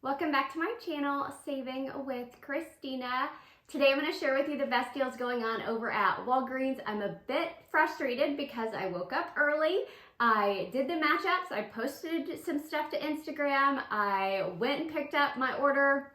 Welcome back to my channel, Saving with Christina. Today I'm going to share with you the best deals going on over at Walgreens. I'm a bit frustrated because I woke up early. I did the matchups. I posted some stuff to Instagram. I went and picked up my order,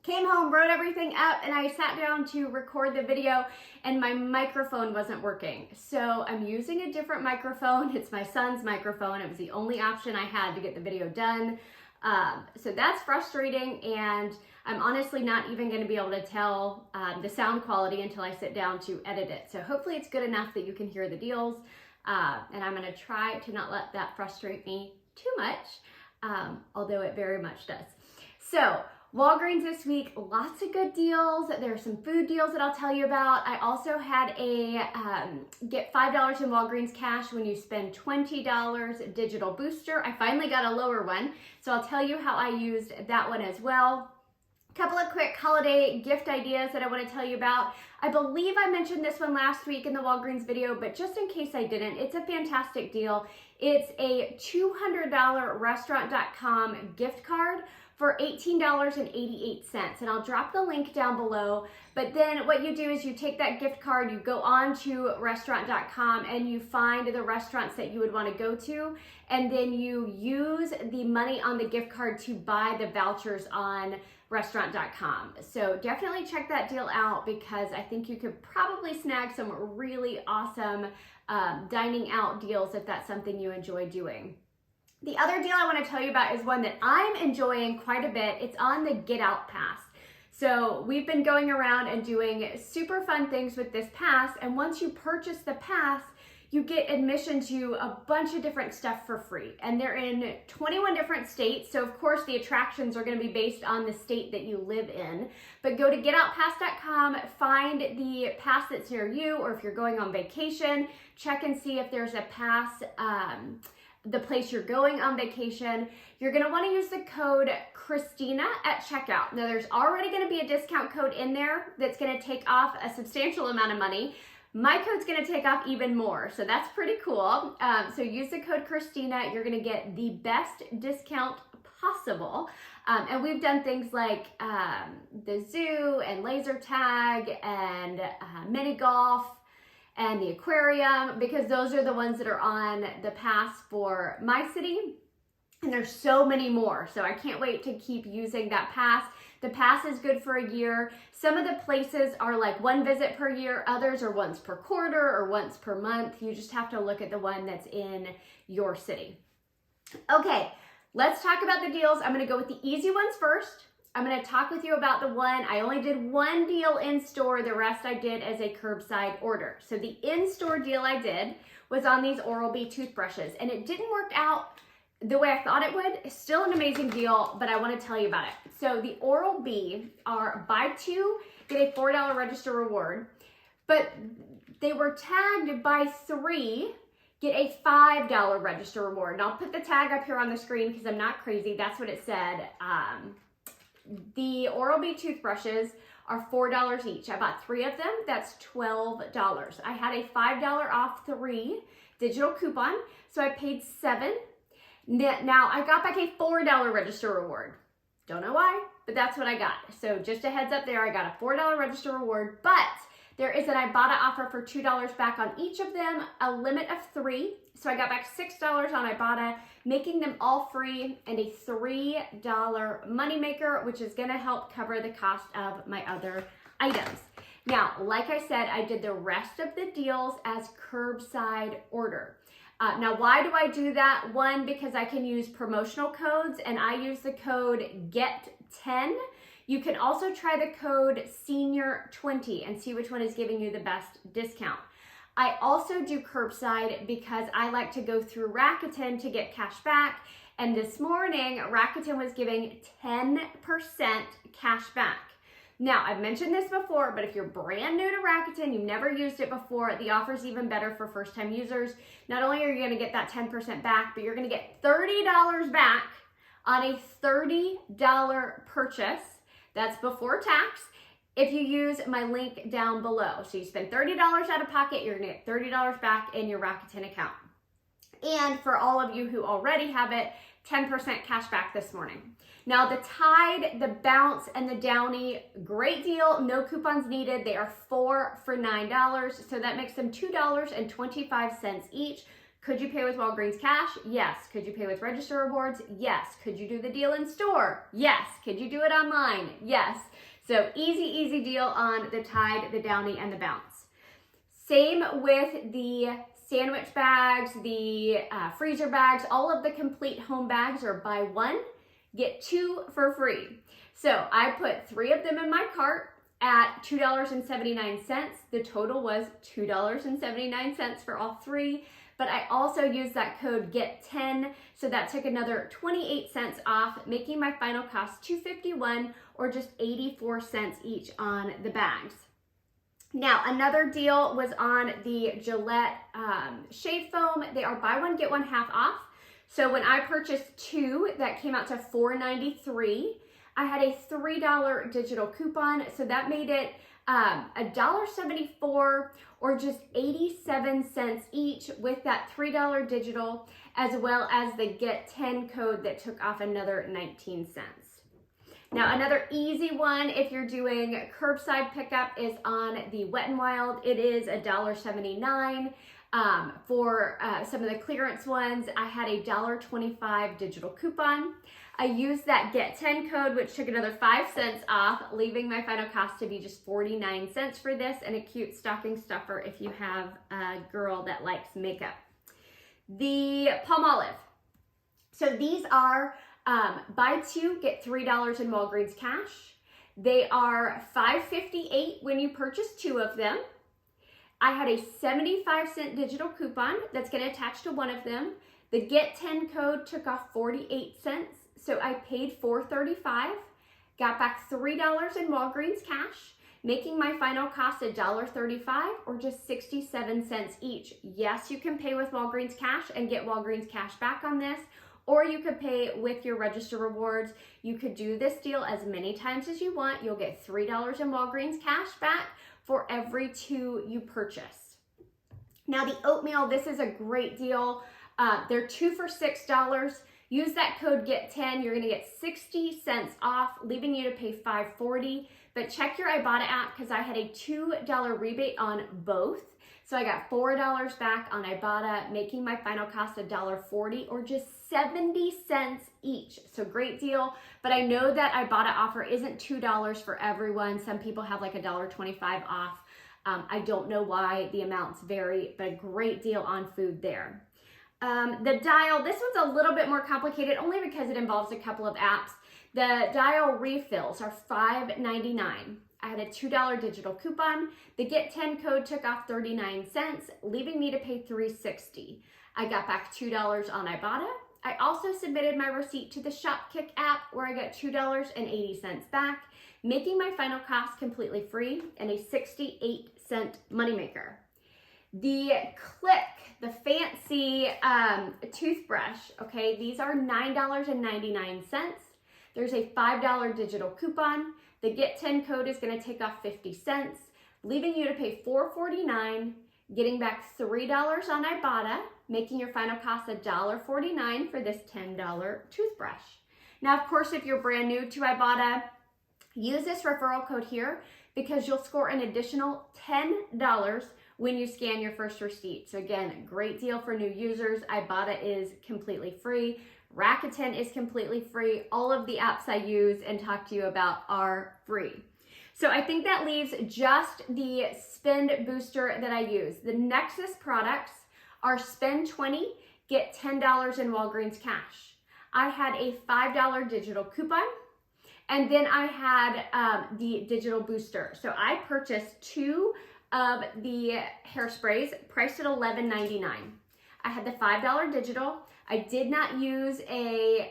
came home, wrote everything up, and I sat down to record the video and my microphone wasn't working. So I'm using a different microphone. It's my son's microphone. It was the only option I had to get the video done. So that's frustrating, and I'm honestly not even going to be able to tell the sound quality until I sit down to edit it. So hopefully it's good enough that you can hear the deals, and I'm going to try to not let that frustrate me too much, although it very much does. So Walgreens this week, lots of good deals. There's some food deals that I'll tell you about. I also had a get $5 in Walgreens cash when you spend $20 digital booster. I finally got a lower one, so I'll tell you how I used that one as well. A couple of quick holiday gift ideas that I want to tell you about. I believe I mentioned this one last week in the Walgreens video, but just in case I didn't, it's a fantastic deal. It's a $200 restaurant.com gift card for $18.88, and I'll drop the link down below. But then what you do is you take that gift card, you go on to restaurant.com and you find the restaurants that you would want to go to, and then you use the money on the gift card to buy the vouchers on restaurant.com. So definitely check that deal out because I think you could probably snag some really awesome dining out deals if that's something you enjoy doing. The other deal I want to tell you about is one that I'm enjoying quite a bit. It's on the Get Out Pass. So we've been going around and doing super fun things with this pass, and once you purchase the pass, you get admission to a bunch of different stuff for free. And they're in 21 different states, so of course the attractions are going to be based on the state that you live in. But go to getoutpass.com, find the pass that's near you, or if you're going on vacation, check and see if there's a pass the place you're going on vacation. You're going to want to use the code Christina at checkout. Now there's already going to be a discount code in there that's going to take off a substantial amount of money. My code's going to take off even more, so that's pretty cool. So use the code Christina. You're going to get the best discount possible. And we've done things like the zoo and laser tag and mini golf and the aquarium, because those are the ones that are on the pass for my city. And there's so many more. So I can't wait to keep using that pass. The pass is good for a year. Some of the places are like one visit per year. Others are once per quarter or once per month. You just have to look at the one that's in your city. Okay, let's talk about the deals. I'm gonna go with the easy ones first. I'm going to talk with you about the one. I only did one deal in store. The rest I did as a curbside order. So the in-store deal I did was on these Oral-B toothbrushes, and it didn't work out the way I thought it would. It's still an amazing deal, but I want to tell you about it. So the Oral-B are buy two, get a $4 register reward, but they were tagged buy three, get a $5 register reward. And I'll put the tag up here on the screen because I'm not crazy. That's what it said. The Oral-B toothbrushes are $4 each. I bought 3 of them. That's $12. I had a $5 off 3 digital coupon, so I paid $7. Now I got back a $4 register reward. Don't know why, but that's what I got. So just a heads up there, I got a $4 register reward, but there is an Ibotta offer for $2 back on each of them, a limit of 3. So I got back $6 on Ibotta, making them all free, and a $3 moneymaker, which is gonna help cover the cost of my other items. Now, like I said, I did the rest of the deals as curbside order. Now, why do I do that? One, because I can use promotional codes, and I use the code GET10. You can also try the code SENIOR20 and see which one is giving you the best discount. I also do curbside because I like to go through Rakuten to get cash back. And this morning, Rakuten was giving 10% cash back. Now, I've mentioned this before, but if you're brand new to Rakuten, you've never used it before, the offer is even better for first-time users. Not only are you going to get that 10% back, but you're going to get $30 back on a $30 purchase. That's before tax. If you use my link down below. So you spend $30 out of pocket, you're gonna get $30 back in your Rakuten account. And for all of you who already have it, 10% cash back this morning. Now the Tide, the Bounce, and the Downy, great deal, no coupons needed. They are 4 for $9, so that makes them $2.25 each. Could you pay with Walgreens cash? Yes. Could you pay with register rewards? Yes. Could you do the deal in store? Yes. Could you do it online? Yes. So easy deal on the Tide, the Downy, and the Bounce. Same with the sandwich bags, the freezer bags, all of the complete home bags are buy one, get 2 for free. So I put 3 of them in my cart at $2.79. The total was $2.79 for all 3. But I also used that code GET10, so that took another 28 cents off, making my final cost $2.51 or just 84 cents each on the bags. Now, another deal was on the Gillette shave foam. They are buy one, get one half off. So when I purchased 2, that came out to $4.93. I had a $3 digital coupon, so that made it $1.74 or just 87 cents each with that $3 digital, as well as the Get 10 code that took off another 19 cents. Now, another easy one if you're doing curbside pickup is on the Wet n Wild. It is $1.79. For some of the clearance ones, I had a $1.25 digital coupon. I used that Get 10 code, which took another 5 cents off, leaving my final cost to be just 49 cents for this, and a cute stocking stuffer if you have a girl that likes makeup. The Palmolive. So these are buy 2, get $3 in Walgreens cash. They are $5.58 when you purchase 2 of them. I had a 75-cent digital coupon that's going to attach to one of them. The Get 10 code took off 48 cents, so I paid $4.35, got back $3 in Walgreens cash, making my final cost $1.35 or just 67 cents each. Yes, you can pay with Walgreens cash and get Walgreens cash back on this, or you could pay with your register rewards. You could do this deal as many times as you want. You'll get $3 in Walgreens cash back for every 2 you purchase. Now the oatmeal, this is a great deal. They're 2 for $6. Use that code GET10. You're gonna get 60 cents off, leaving you to pay $5.40. But check your Ibotta app because I had a $2 rebate on both. So I got $4 back on Ibotta, making my final cost $1.40 or just 70 cents each. So great deal. But I know that Ibotta offer isn't $2 for everyone. Some people have like $1.25 off. I don't know why the amounts vary, but a great deal on food there. The Dial, this one's a little bit more complicated only because it involves a couple of apps. The Dial refills are $5.99. I had a $2 digital coupon. The Get 10 code took off 39 cents, leaving me to pay $3.60. I got back $2 on Ibotta. I also submitted my receipt to the Shopkick app where I got $2.80 back, making my final cost completely free and a 68-cent moneymaker. The Click, the fancy toothbrush, okay, these are $9.99. There's a $5 digital coupon. The Get 10 code is going to take off 50 cents, leaving you to pay $4.49, getting back $3 on Ibotta, making your final cost $1.49 for this $10 toothbrush. Now, of course, if you're brand new to Ibotta, use this referral code here because you'll score an additional $10 when you scan your first receipt. So again, great deal for new users. Ibotta is completely free. Rakuten is completely free. All of the apps I use and talk to you about are free. So I think that leaves just the spend booster that I use. The Nexus products are spend 20, get $10 in Walgreens cash. I had a $5 digital coupon, and then I had the digital booster. So I purchased 2 of the hairsprays priced at $11.99. I had the $5 digital. I did not use a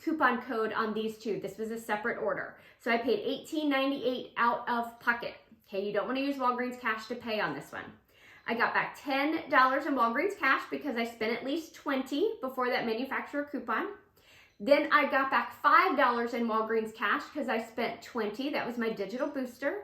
coupon code on these 2. This was a separate order. So I paid $18.98 out of pocket. Okay, you don't want to use Walgreens cash to pay on this one. I got back $10 in Walgreens cash because I spent at least $20 before that manufacturer coupon. Then I got back $5 in Walgreens cash because I spent $20. That was my digital booster.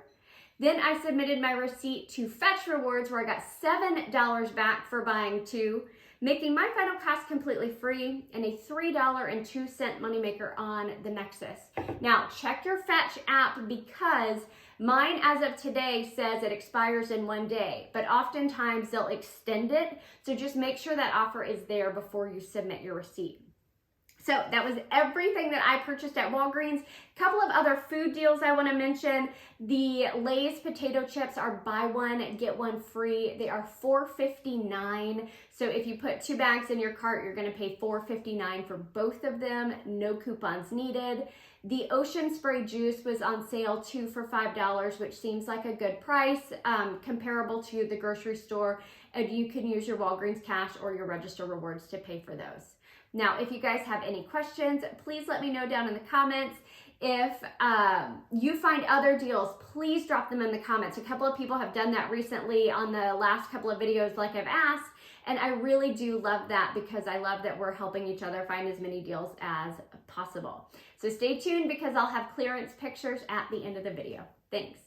Then I submitted my receipt to Fetch Rewards where I got $7 back for buying 2. making my final cost completely free and a $3.02 moneymaker on the Nexus. Now, check your Fetch app because mine, as of today, says it expires in 1 day, but oftentimes they'll extend it. So just make sure that offer is there before you submit your receipt. So that was everything that I purchased at Walgreens. A couple of other food deals I want to mention. The Lay's potato chips are buy one, get one free. They are $4.59. So if you put 2 bags in your cart, you're going to pay $4.59 for both of them. No coupons needed. The Ocean Spray juice was on sale 2 for $5, which seems like a good price, comparable to the grocery store. And you can use your Walgreens cash or your Register Rewards to pay for those. Now, if you guys have any questions, please let me know down in the comments. If you find other deals, please drop them in the comments. A couple of people have done that recently on the last couple of videos like I've asked, and I really do love that because I love that we're helping each other find as many deals as possible. So stay tuned because I'll have clearance pictures at the end of the video. Thanks.